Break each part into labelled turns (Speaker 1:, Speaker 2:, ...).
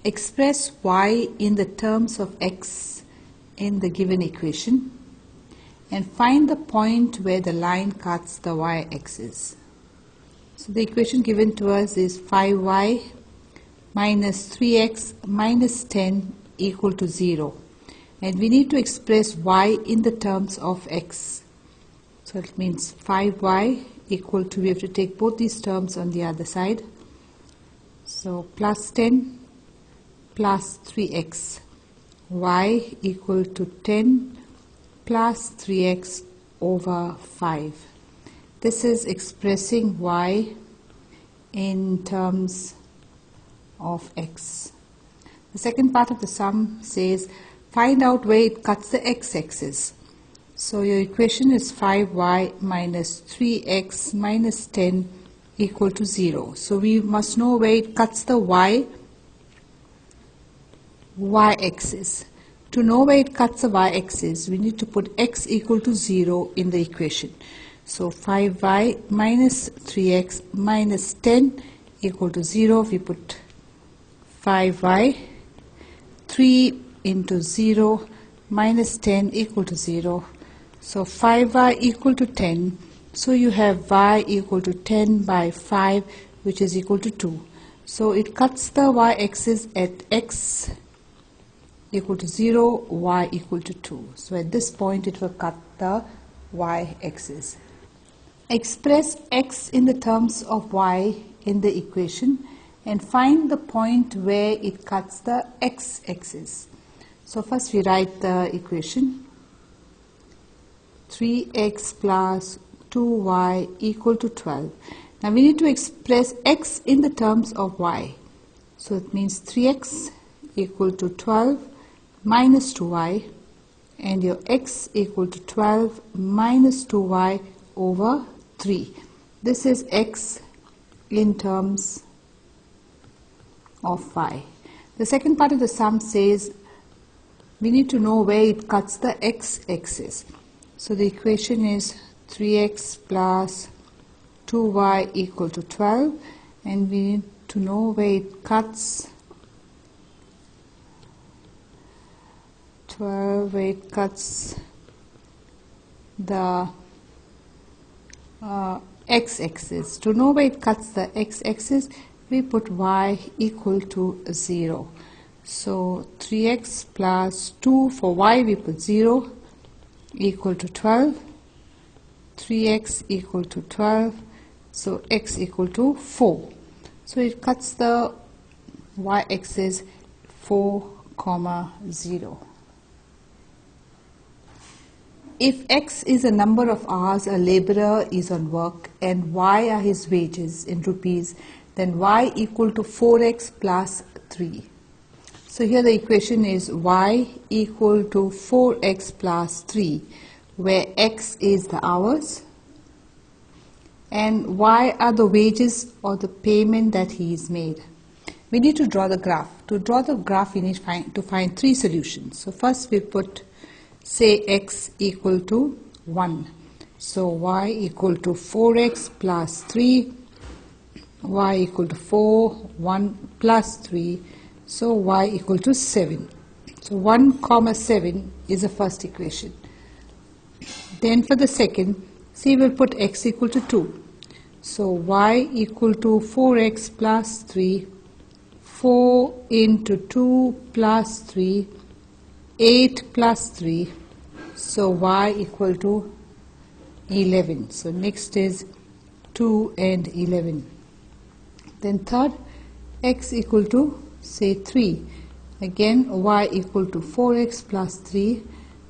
Speaker 1: Express y in the terms of x in the given equation and find the point where the line cuts the y-axis. So the equation given to us is 5y minus 3x minus 10 equal to 0. And we need to express y in the terms of x. So it means 5y equal to, we have to take both these terms on the other side. So plus 10 plus 3x, y equal to 10 plus 3x over 5. This is expressing y in terms of x. The second part of the sum says find out where it cuts the x-axis. So your equation is 5y minus 3x minus 10 equal to 0. So we must know where it cuts the y-axis. To know where it cuts the y-axis, we need to put x equal to 0 in the equation. So 5y minus 3x minus 10 equal to 0. We put 5y, 3 into 0 minus 10 equal to 0. So 5y equal to 10. So you have y equal to 10 by 5, which is equal to 2. So it cuts the y-axis at x equal to 0, y equal to 2. So at this point it will cut the y-axis. Express x in the terms of y in the equation and find the point where it cuts the x-axis. So first we write the equation. 3x plus 2y equal to 12. Now we need to express x in the terms of y. So it means 3x equal to 12 minus 2y, and your x equal to 12 minus 2y over 3. This is x in terms of y. The second part of the sum says we need to know where it cuts the x-axis. So the equation is 3x plus 2y equal to 12, and we need to know where it cuts 12, where it cuts the x-axis. To know where it cuts the x-axis, we put y equal to 0. So 3x plus 2, for y we put 0, equal to 12. 3x equal to 12. So x equal to 4. So it cuts the y-axis 4, 0. If x is a number of hours a laborer is on work and y are his wages in rupees, then y equal to 4x plus 3. So here the equation is y equal to 4x plus 3, where x is the hours and y are the wages or the payment that he is made. We need to draw the graph. To draw the graph we need to find three solutions. So first we put, say, x equal to 1. So y equal to 4x plus 3, y equal to 4, 1 plus 3, so y equal to 7. So 1, 7 is the first equation. Then for the second, see, we'll put x equal to 2. So y equal to 4x plus 3, 4 into 2 plus 3, 8 plus 3, so y equal to 11. So next is 2 and 11. Then third, x equal to, say, 3. Again y equal to 4x plus 3,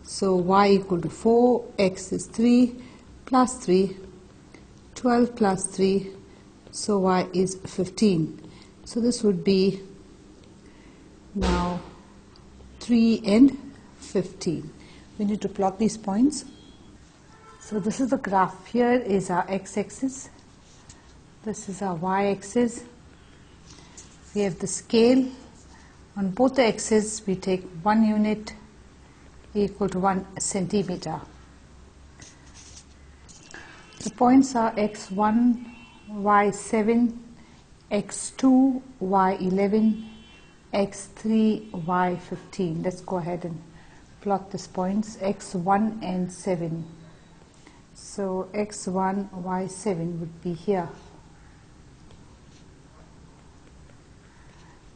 Speaker 1: so y equal to 4, x is 3 plus 3, 12 plus 3, so y is 15. So this would be now 3 and 15. We need to plot these points. So this is the graph. Here is our x-axis. This is our y-axis. We have the scale. On both the axes we take 1 unit equal to 1 centimeter. The points are x1, y7, x2, y11, x3, y15. Let's go ahead and plot these points, x1 and 7. So x1, y7 would be here.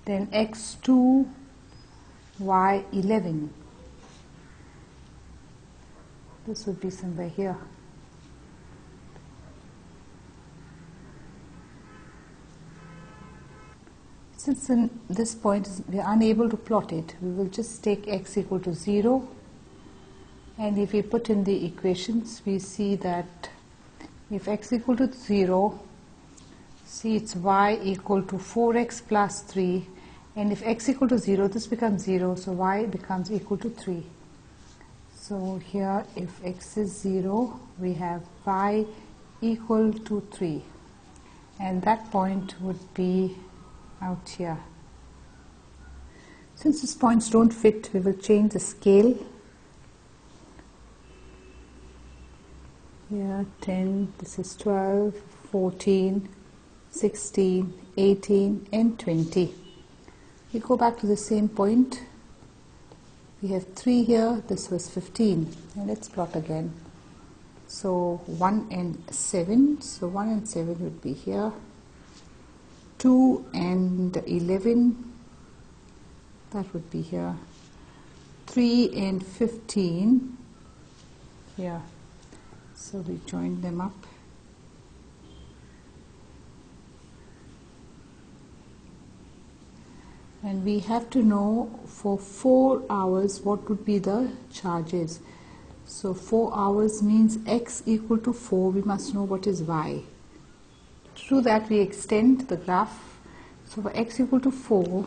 Speaker 1: Then x2, y11. This would be somewhere here. Since in this point we are unable to plot it, we will just take x equal to 0, and if we put in the equations, we see that if x equal to 0, see it's y equal to 4x plus 3, and if x equal to 0, this becomes 0, so y becomes equal to 3. So here if x is 0, we have y equal to 3, and that point would be out here. Since these points don't fit, we will change the scale. Here 10, this is 12, 14, 16, 18 and 20. We go back to the same point. We have 3 here, this was 15, and let's plot again. So 1 and 7, so 1 and 7 would be here. 2 and 11, that would be here. 3 and 15 here. So we join them up. And we have to know for 4 hours what would be the charges. So 4 hours means x equal to 4, we must know what is y. To do that, we extend the graph. So for x equal to 4,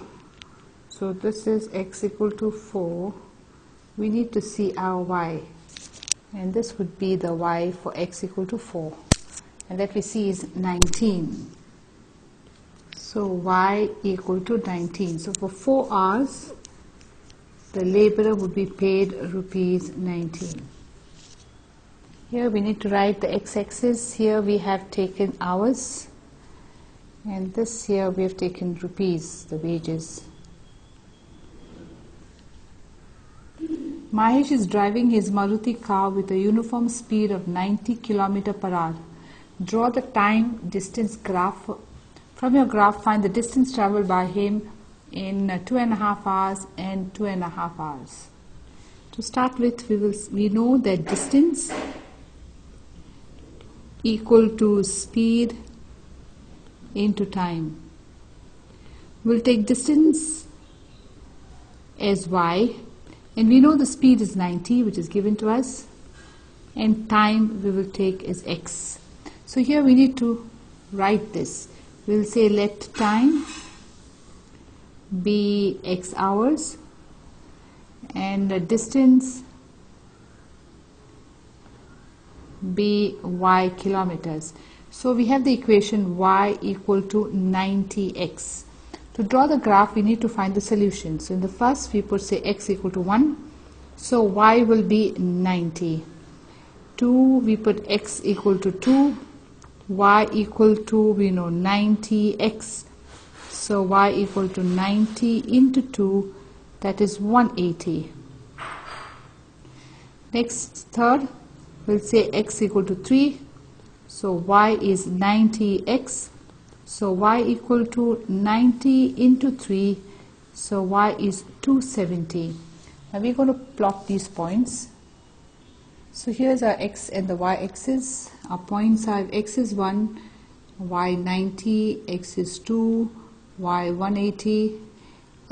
Speaker 1: so this is x equal to 4, we need to see our y, and this would be the y for x equal to 4, and that we see is 19. So y equal to 19. So for 4 hours, the laborer would be paid rupees 19. Here we need to write the x-axis. Here we have taken hours, and this here we have taken rupees, the wages. Mahesh is driving his Maruti car with a uniform speed of 90 km per hour. Draw the time distance graph. From your graph, find the distance traveled by him in 2.5 hours and 2.5 hours. To start with, we know that distance equal to speed into time. We'll take distance as y, and we know the speed is 90, which is given to us, and time we will take as x. So here we need to write this. We'll say let time be x hours and the distance be y kilometers. So we have the equation y equal to 90x. To draw the graph, we need to find the solution. So in the first, we put say x equal to 1. So y will be 90. 2, we put x equal to 2. Y equal to, we know 90x. So y equal to 90 into 2, that is 180. Next, third, we'll say x equal to 3. So y is 90x. So y equal to 90 into 3. So y is 270. Now we're going to plot these points. So here's our x and the y axis. Our points are x is 1, y 90, x is 2, y 180,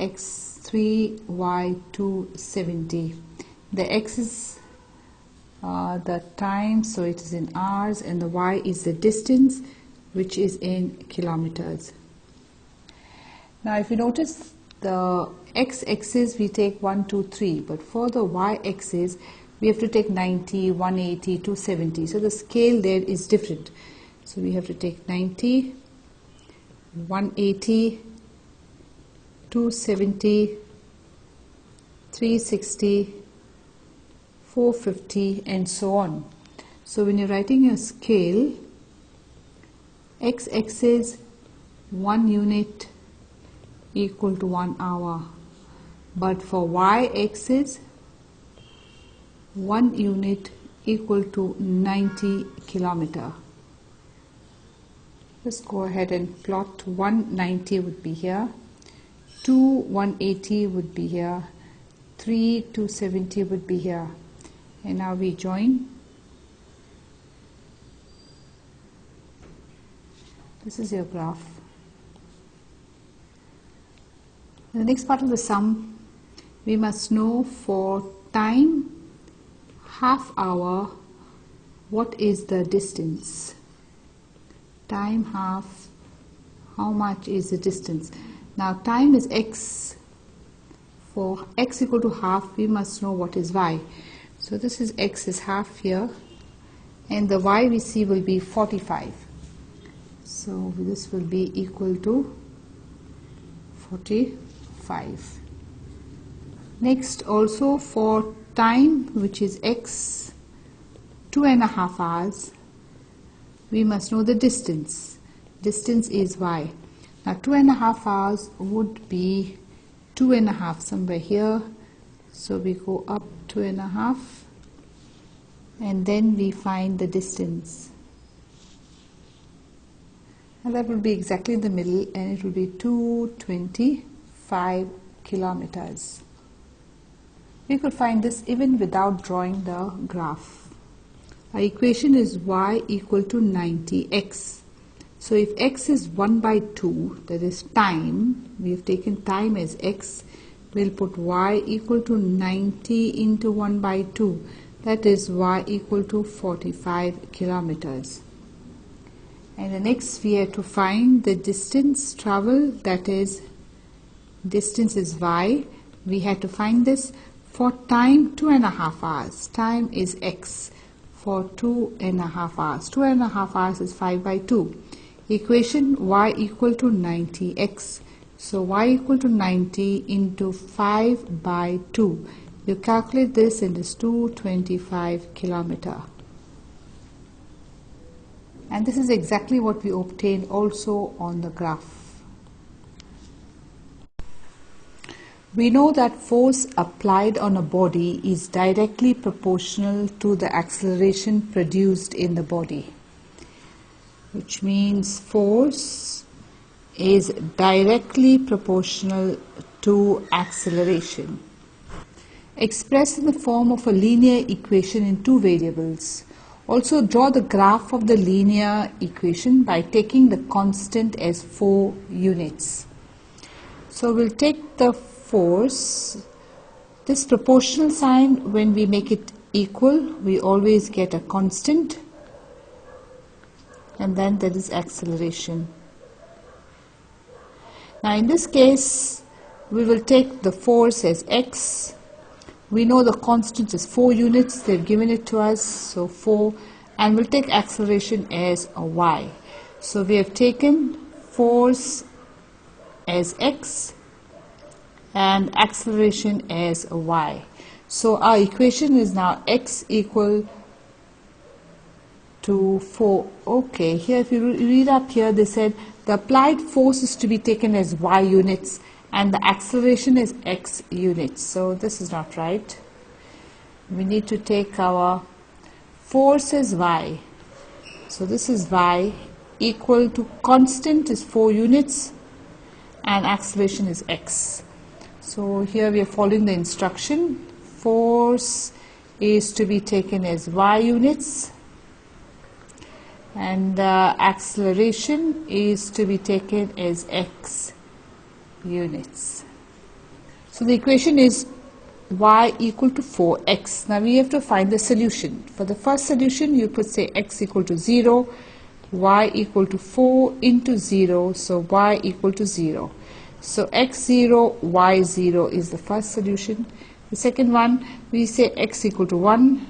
Speaker 1: x 3, y 270. The x is the time, so it is in hours, and the y is the distance, which is in kilometers. Now if you notice, the x-axis we take 1, 2, 3, but for the y-axis we have to take 90, 180, 270. So the scale there is different. So we have to take 90, 180, 270, 360, 450 and so on. So when you're writing a scale, x-axis 1 unit equal to 1 hour, but for y-axis 1 unit equal to 90 kilometer. Let's go ahead and plot 190 would be here, 2 180 would be here, 3 270 would be here, and now we join. This is your graph. In the next part of the sum, we must know for time half hour what is the distance. Time half, how much is the distance? Now time is x. For x equal to half, we must know what is y. So this is x is half here, and the y we see will be 45. So this will be equal to 45. Next, also for time, which is x, 2.5 hours, we must know the distance. Distance is y. Now 2.5 hours would be 2.5 somewhere here. So we go up 2.5, and then we find the distance. And that will be exactly in the middle, and it will be 225 kilometers. We could find this even without drawing the graph. Our equation is y equal to 90x. So if x is 1 by 2, that is time, we have taken time as x, we'll put y equal to 90 into 1 by 2. That is y equal to 45 kilometers. And the next we have to find the distance traveled, that is distance is y. We have to find this for time 2.5 hours. Time is x for 2.5 hours. 2.5 hours is 5 by 2. Equation y equal to 90x. So y equal to 90 into 5 by 2. You calculate this, and it's 225 kilometer. And this is exactly what we obtained also on the graph. We know that force applied on a body is directly proportional to the acceleration produced in the body, which means force is directly proportional to acceleration. Expressed in the form of a linear equation in two variables. Also draw the graph of the linear equation by taking the constant as 4 units. So we'll take the force, this proportional sign, when we make it equal, we always get a constant, and then there is acceleration. Now in this case, we will take the force as x. We know the constant is 4 units, they've given it to us, so 4, and we'll take acceleration as a y. So we have taken force as x and acceleration as a y. So our equation is now x equal to 4. Okay, here if you read up here, they said the applied force is to be taken as y units and the acceleration is x units. So this is not right. We need to take our force as y. So this is y equal to constant is 4 units and acceleration is x. So here we are following the instruction. Force is to be taken as y units and acceleration is to be taken as x units. So the equation is y equal to 4x. Now we have to find the solution. For the first solution, you put say x equal to 0, y equal to 4 into 0, so y equal to 0. So x0, y0 is the first solution. The second one, we say x equal to 1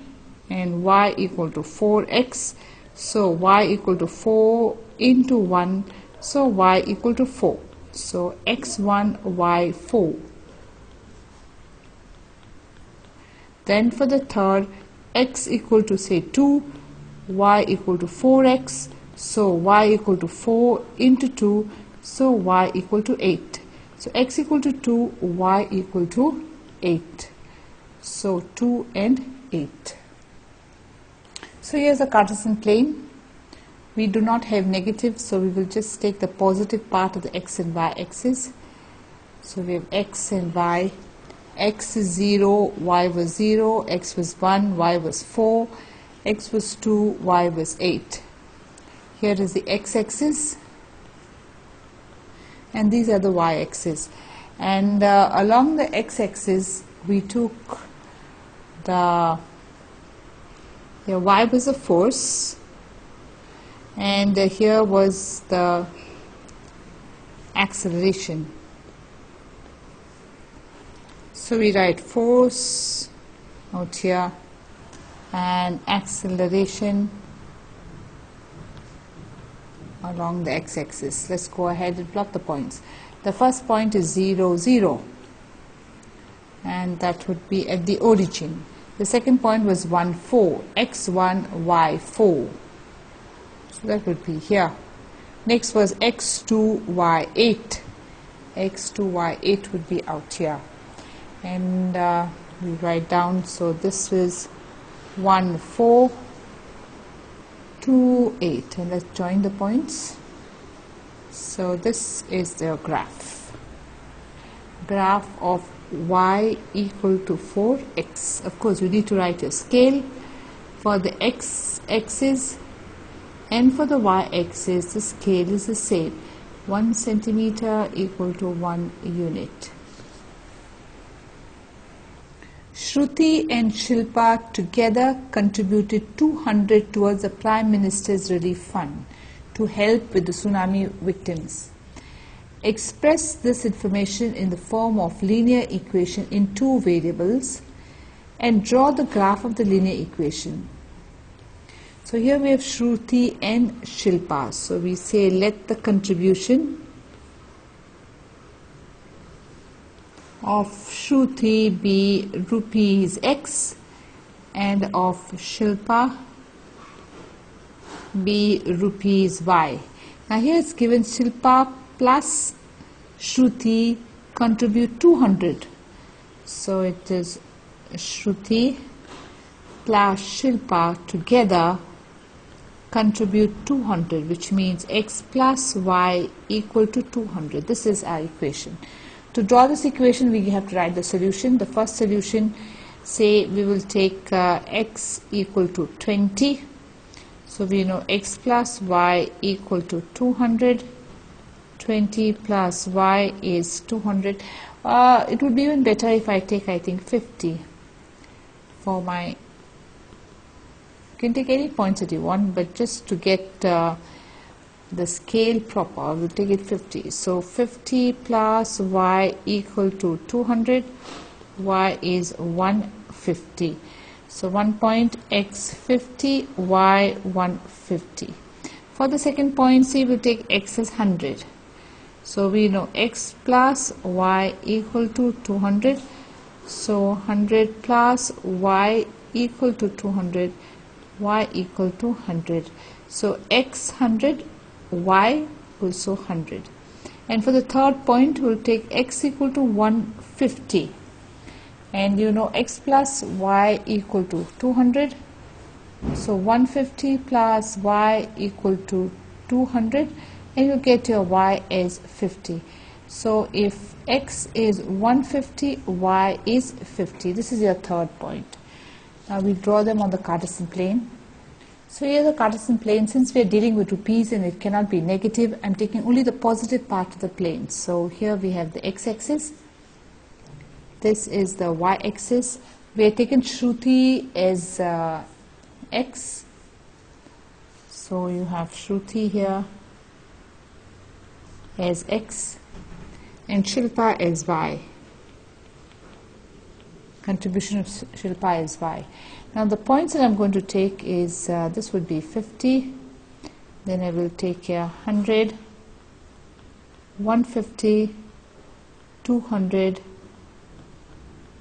Speaker 1: and y equal to 4x. So y equal to 4 into 1, so y equal to 4. So x1, y4. Then for the third, x equal to say 2, y equal to 4x, so y equal to 4 into 2, so y equal to 8. So x equal to 2, y equal to 8. So 2 and 8. So here's a Cartesian plane. We do not have negative, so we will just take the positive part of the x and y axis. So we have x and y. X is 0, y was 0, x was 1, y was 4, x was 2, y was 8. Here is the x-axis, and these are the y-axis. And along the x-axis, we took the y was a force, and here was the acceleration. So we write force out here and acceleration along the x-axis. Let's go ahead and plot the points. The first point is 0, 0, and that would be at the origin. The second point was 1, 4, x1, y4. So that would be here. Next was x2, y8. x2, y8 would be out here. And we write down, so this is 1, 4, 2, 8, and let's join the points. So this is the graph of y equal to 4x. Of course, we need to write a scale for the x-axis, and for the y-axis the scale is the same, 1 centimeter equal to 1 unit. Shruti and Shilpa together contributed 200 towards the Prime Minister's Relief Fund to help with the tsunami victims. Express this information in the form of linear equation in two variables and draw the graph of the linear equation. So here we have Shruti and Shilpa. So we say let the contribution of Shruti be rupees X and of Shilpa be rupees Y. Now here it's given Shilpa plus Shruti contribute 200. So it is Shruti plus Shilpa together contribute 200, which means X plus Y equal to 200. This is our equation. To draw this equation, we have to write the solution. The first solution, say we will take x equal to 20. So we know x plus y equal to 200. 20 plus y is 200. It would be even better if I take, I think, 50 for my... You can take any points that you want, but just to get the scale proper, we'll take it 50. So 50 plus y equal to 200. Y is 150. So 1 point x 50, y 150. For the second point, see, we'll take x as 100. So we know x plus y equal to 200. So 100 plus y equal to 200. Y equal to 100. So x 100, y also 100. And for the third point, we'll take x equal to 150. And you know x plus y equal to 200. So 150 plus y equal to 200, and you get your y as 50. So if x is 150, y is 50. This is your third point. Now we draw them on the Cartesian plane. So here the Cartesian plane, since we are dealing with rupees and it cannot be negative, I'm taking only the positive part of the plane. So here we have the x-axis. This is the y-axis. We have taken Shruti as x. So you have Shruti here as x and Shilpa as y. Contribution of Shilpa is y. Now the points that I'm going to take is this would be 50, then I will take here 100, 150, 200,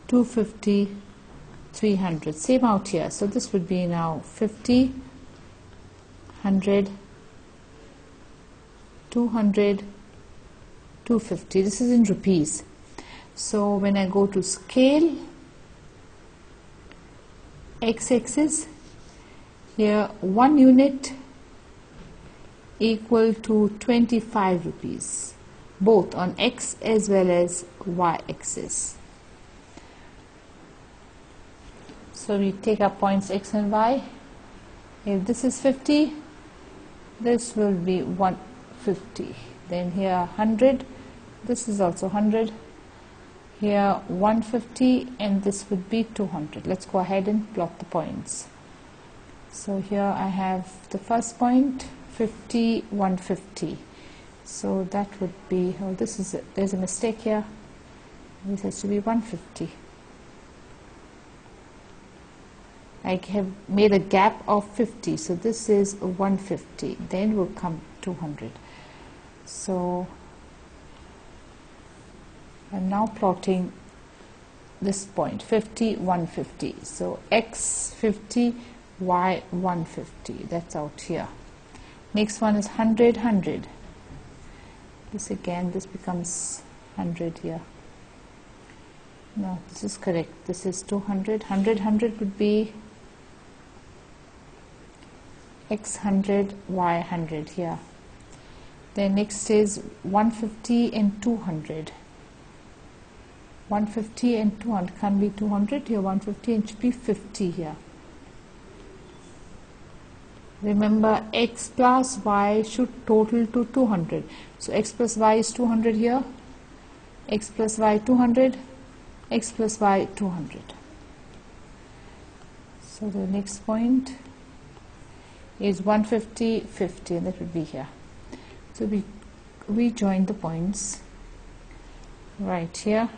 Speaker 1: 250, 300. Same out here. So this would be now 50, 100, 200, 250. This is in rupees. So when I go to scale, x-axis, here 1 unit equal to 25 rupees, both on x as well as y axis. So we take our points x and y. If this is 50, this will be 150. Then here 100, this is also 100. Here 150, and this would be 200. Let's go ahead and plot the points. So here I have the first point, 50, 150. So that would be, oh, there's a mistake here. This has to be 150. I have made a gap of 50, so this is 150. Then will come 200. So I'm now plotting this point, 50, 150. So x 50, y 150. That's out here. Next one is 100, 100. This again, this becomes 100 here. No, this is correct. This is 200. 100, 100 would be x 100, y 100 here. Then next is 150 and 200. 150 and 200 can be 200 here, 150, and should be 50 here. Remember, x plus y should total to 200. So x plus y is 200 here, x plus y 200, x plus y 200. So the next point is 150, 50, and that would be here. So we join the points right here.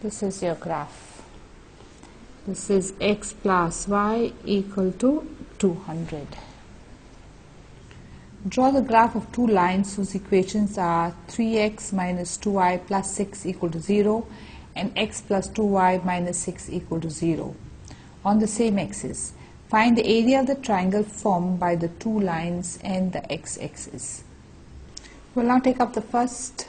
Speaker 1: This is your graph. This is x plus y equal to 200. Draw the graph of two lines whose equations are 3x minus 2y plus 6 equal to 0 and x plus 2y minus 6 equal to 0 on the same axis. Find the area of the triangle formed by the two lines and the x-axis. We'll now take up the first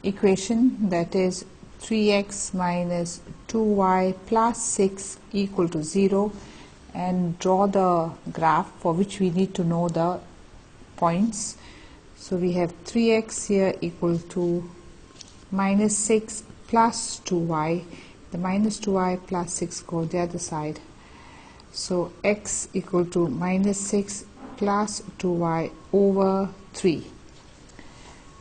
Speaker 1: equation, that is 3x minus 2y plus 6 equal to 0, and draw the graph for which we need to know the points. So we have 3x here equal to minus 6 plus 2y. The minus 2y plus 6 go the other side. So x equal to minus 6 plus 2y over 3.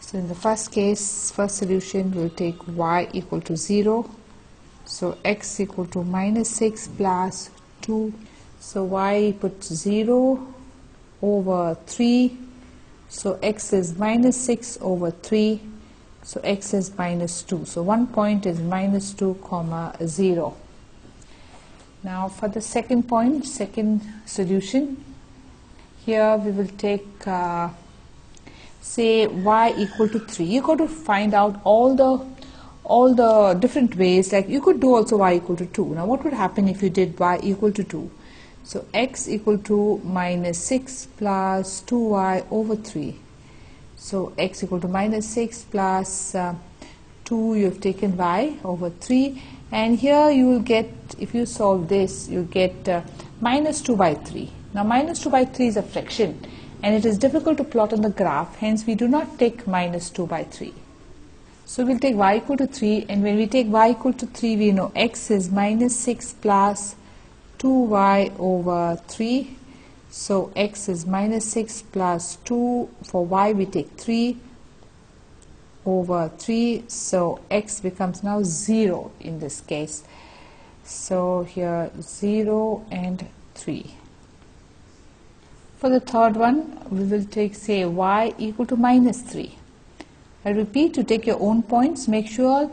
Speaker 1: So in the first case, first solution, we'll take y equal to 0. So x equal to minus 6 plus 2. So y put 0 over 3. So x is minus 6 over 3. So x is minus 2. So one point is minus 2 comma 0. Now for the second point, second solution, here we will take say y equal to 3. You got to find out all the different ways. Like you could do also y equal to 2. Now what would happen if you did y equal to 2? So x equal to minus 6 plus 2y over 3. So x equal to minus 6 plus 2, you have taken y over 3, and here you will get, if you solve this, you get minus 2 by 3. Now minus 2 by 3 is a fraction, and it is difficult to plot on the graph, hence we do not take minus 2 by 3. So we'll take y equal to 3, and when we take y equal to 3, we know x is minus 6 plus 2y over 3. So x is minus 6 plus 2. For y we take 3 over 3. So x becomes now 0 in this case. So here 0 and 3. For the third one, we will take, say, y equal to minus 3. I repeat, to take your own points, make sure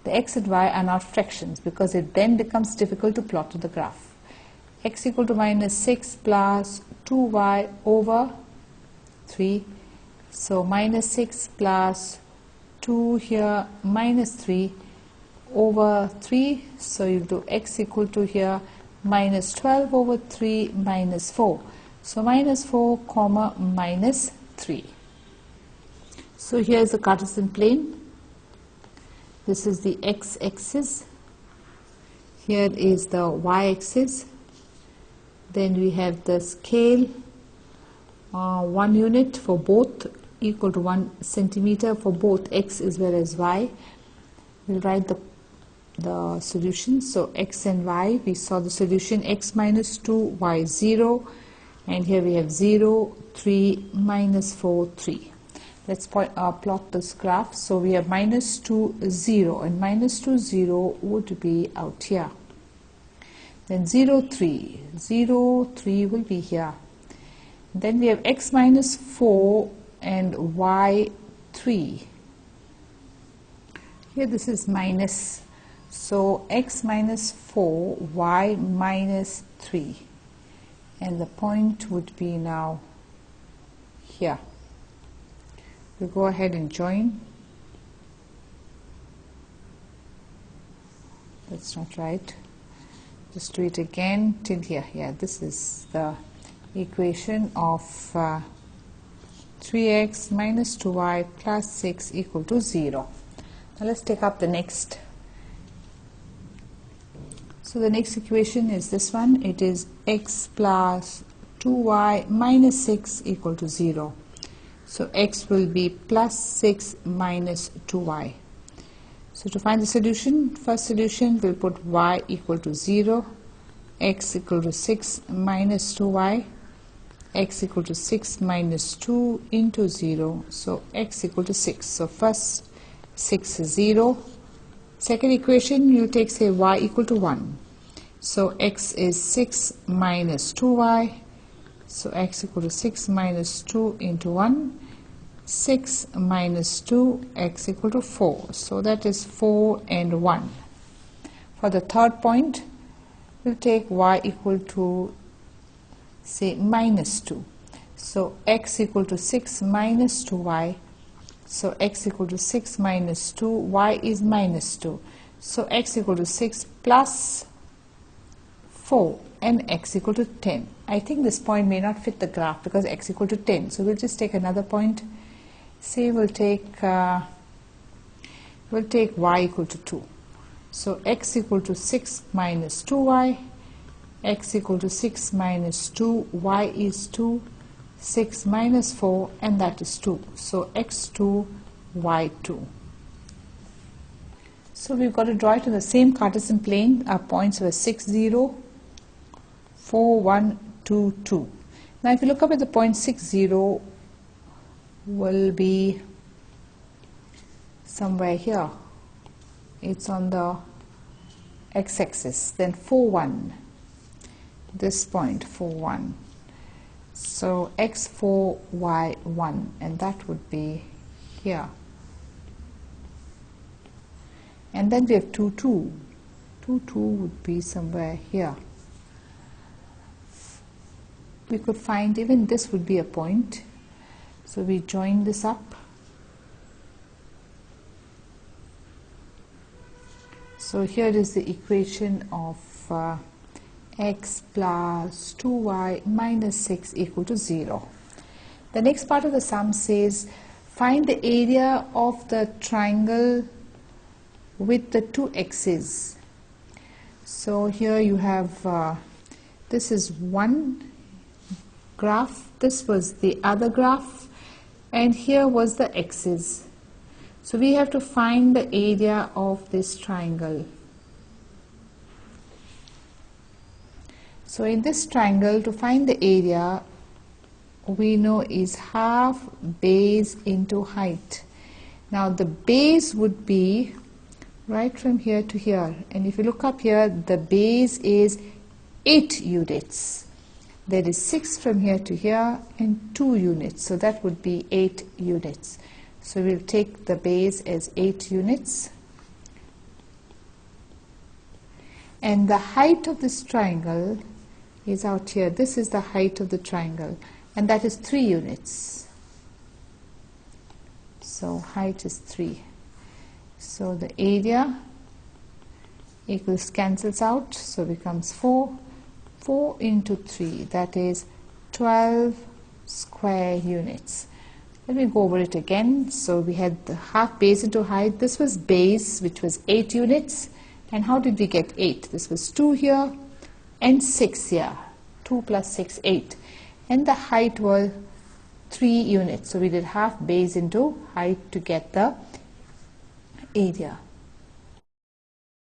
Speaker 1: the x and y are not fractions, because it then becomes difficult to plot to the graph. X equal to minus 6 plus 2y over 3. So minus 6 plus 2 here, minus 3 over 3. So you do x equal to here minus 12 over 3 minus 4. So minus 4 comma minus 3. So here's the Cartesian plane. This is the x-axis. Here is the y-axis. Then we have the scale, 1 unit for both, equal to 1 centimeter for both x as well as y. We'll write the solution. So x and y, we saw the solution x minus 2, y 0, and here we have 0, 3, minus 4, 3. Let's plot this graph. So we have minus 2, 0, and minus 2, 0 would be out here. Then 0, 3, 0, 3 will be here. Then we have x minus 4 and y 3. Here this is minus, so x minus 4, y minus 3, and the point would be now here. We'll go ahead and join. That's not right. Just do it again till here. Yeah, this is the equation of 3x minus 2y plus 6 equal to 0. Now let's take up the next. So the next equation is this one. It is x plus 2y minus 6 equal to 0. So x will be plus 6 minus 2y. So to find the solution, first solution we'll put y equal to 0, x equal to 6 minus 2y, x equal to 6 minus 2 into 0, so x equal to 6. So first 6 is 0. Second equation, you take say y equal to 1. So x is 6 minus 2y, so x equal to 6 minus 2 into 1, 6 minus 2, x equal to 4. So that is 4 and 1. For the third point, we'll take y equal to say minus 2. So x equal to 6 minus 2y. So x equal to 6 minus 2, y is minus 2. So x equal to 6 plus 4 and x equal to 10. I think this point may not fit the graph because x equal to 10. So we'll just take another point. Say we'll take y equal to 2. So x equal to 6 minus 2y, x equal to 6 minus 2, y is 2, 6 minus 4, and that is 2. So x2, y2. So we've got to draw it in the same Cartesian plane. Our points were 6, 0, 4, 1, 2, 2. Now if you look up at the point 6, 0 will be somewhere here. It's on the x-axis. Then 4, 1. This point 4, 1. So x4, y1, and that would be here. And then we have 2, 2. 2, 2 would be somewhere here. We could find even this would be a point. So we join this up. So here is the equation of x plus 2y minus 6 equal to 0. The next part of the sum says find the area of the triangle with the two x's. So here you have this is one graph, this was the other graph, and here was the x's. So we have to find the area of this triangle. So in this triangle, to find the area, we know is half base into height. Now the base would be right from here to here, and if you look up here, the base is 8 units. There is 6 from here to here and 2 units, so that would be 8 units. So we'll take the base as 8 units. And the height of this triangle is out here. This is the height of the triangle, and that is 3 units. So height is 3. So the area equals cancels out, so becomes 4. 4 into 3, that is 12 square units. Let me go over it again. So we had the half base into height. This was base, which was 8 units. And how did we get 8? This was 2 here and 6 here. 2 plus 6, 8. And the height was 3 units. So we did half base into height to get the area.